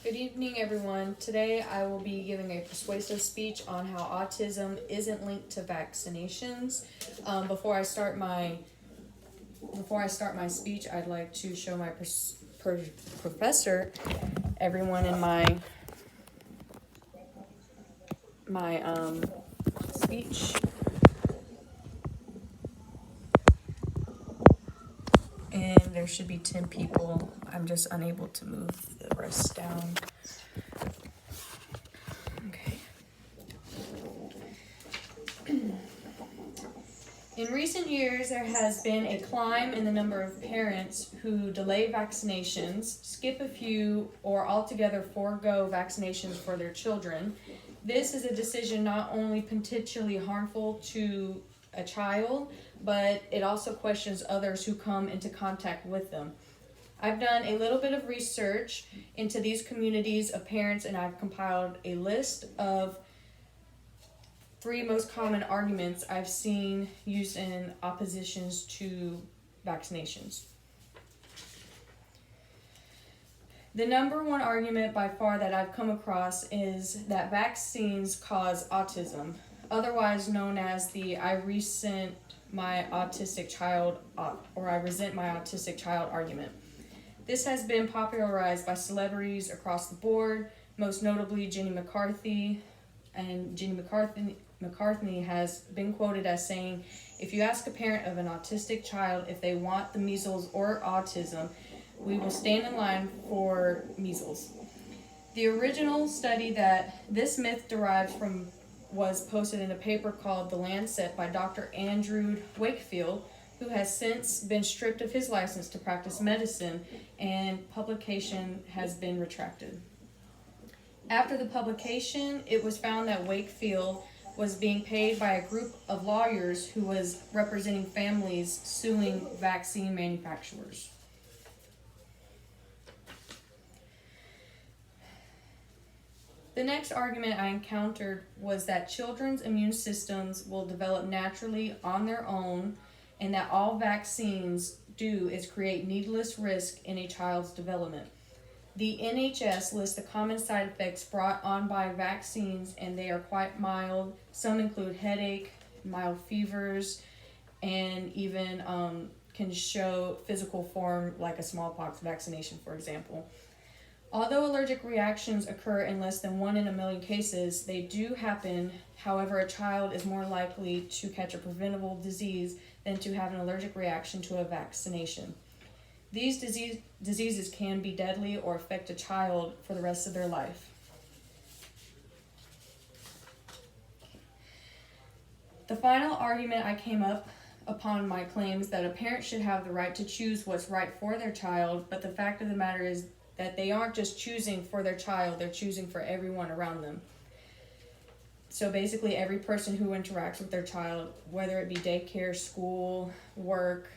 Good evening, everyone. Today I will be giving a persuasive speech on how autism isn't linked to vaccinations. Before I start my speech, I'd like to show my professor, everyone in my speech. And there should be 10 people. I'm just unable to move the rest down. Okay. In recent years, there has been a climb in the number of parents who delay vaccinations, skip a few, or altogether forego vaccinations for their children. This is a decision not only potentially harmful to a child, but it also questions others who come into contact with them. I've done a little bit of research into these communities of parents, and I've compiled a list of 3 most common arguments I've seen used in oppositions to vaccinations. The number one argument by far that I've come across is that vaccines cause autism, otherwise known as the I resent my autistic child argument. This has been popularized by celebrities across the board, most notably Jenny McCarthy. And Jenny McCarthy has been quoted as saying, "If you ask a parent of an autistic child if they want the measles or autism, we will stand in line for measles." The original study that this myth derives from was posted in a paper called The Lancet by Dr. Andrew Wakefield, who has since been stripped of his license to practice medicine, and publication has been retracted. After the publication, it was found that Wakefield was being paid by a group of lawyers who was representing families suing vaccine manufacturers. The next argument I encountered was that children's immune systems will develop naturally on their own, and that all vaccines do is create needless risk in a child's development. The NHS lists the common side effects brought on by vaccines, and they are quite mild. Some include headache, mild fevers, and even can show physical form like a smallpox vaccination, for example. Although allergic reactions occur in less than 1 in a million cases, they do happen. However, a child is more likely to catch a preventable disease than to have an allergic reaction to a vaccination. These diseases can be deadly or affect a child for the rest of their life. The final argument I came up upon my claims that a parent should have the right to choose what's right for their child, but the fact of the matter is that they aren't just choosing for their child, they're choosing for everyone around them. So basically every person who interacts with their child, whether it be daycare, school, work,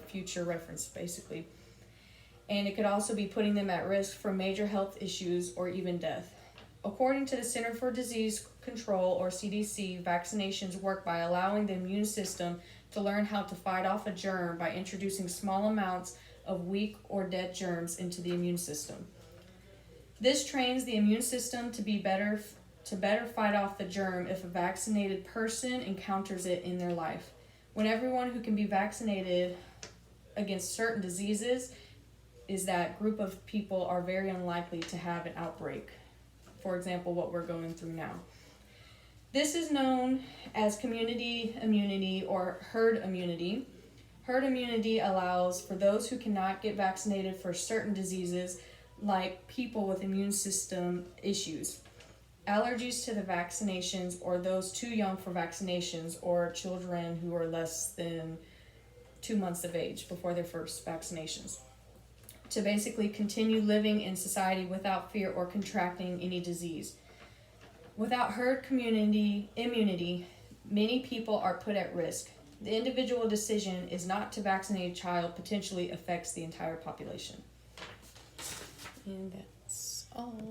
future reference basically. And it could also be putting them at risk for major health issues or even death. According to the Center for Disease Control, or CDC, vaccinations work by allowing the immune system to learn how to fight off a germ by introducing small amounts of weak or dead germs into the immune system. This trains the immune system to better fight off the germ if a vaccinated person encounters it in their life. When everyone who can be vaccinated against certain diseases, is that group of people are very unlikely to have an outbreak. For example, what we're going through now. This is known as community immunity or herd immunity. Herd immunity allows for those who cannot get vaccinated for certain diseases, like people with immune system issues, allergies to the vaccinations, or those too young for vaccinations, or children who are less than 2 months of age before their first vaccinations, to basically continue living in society without fear or contracting any disease. Without herd community immunity, many people are put at risk. The individual decision is not to vaccinate a child potentially affects the entire population. And that's all.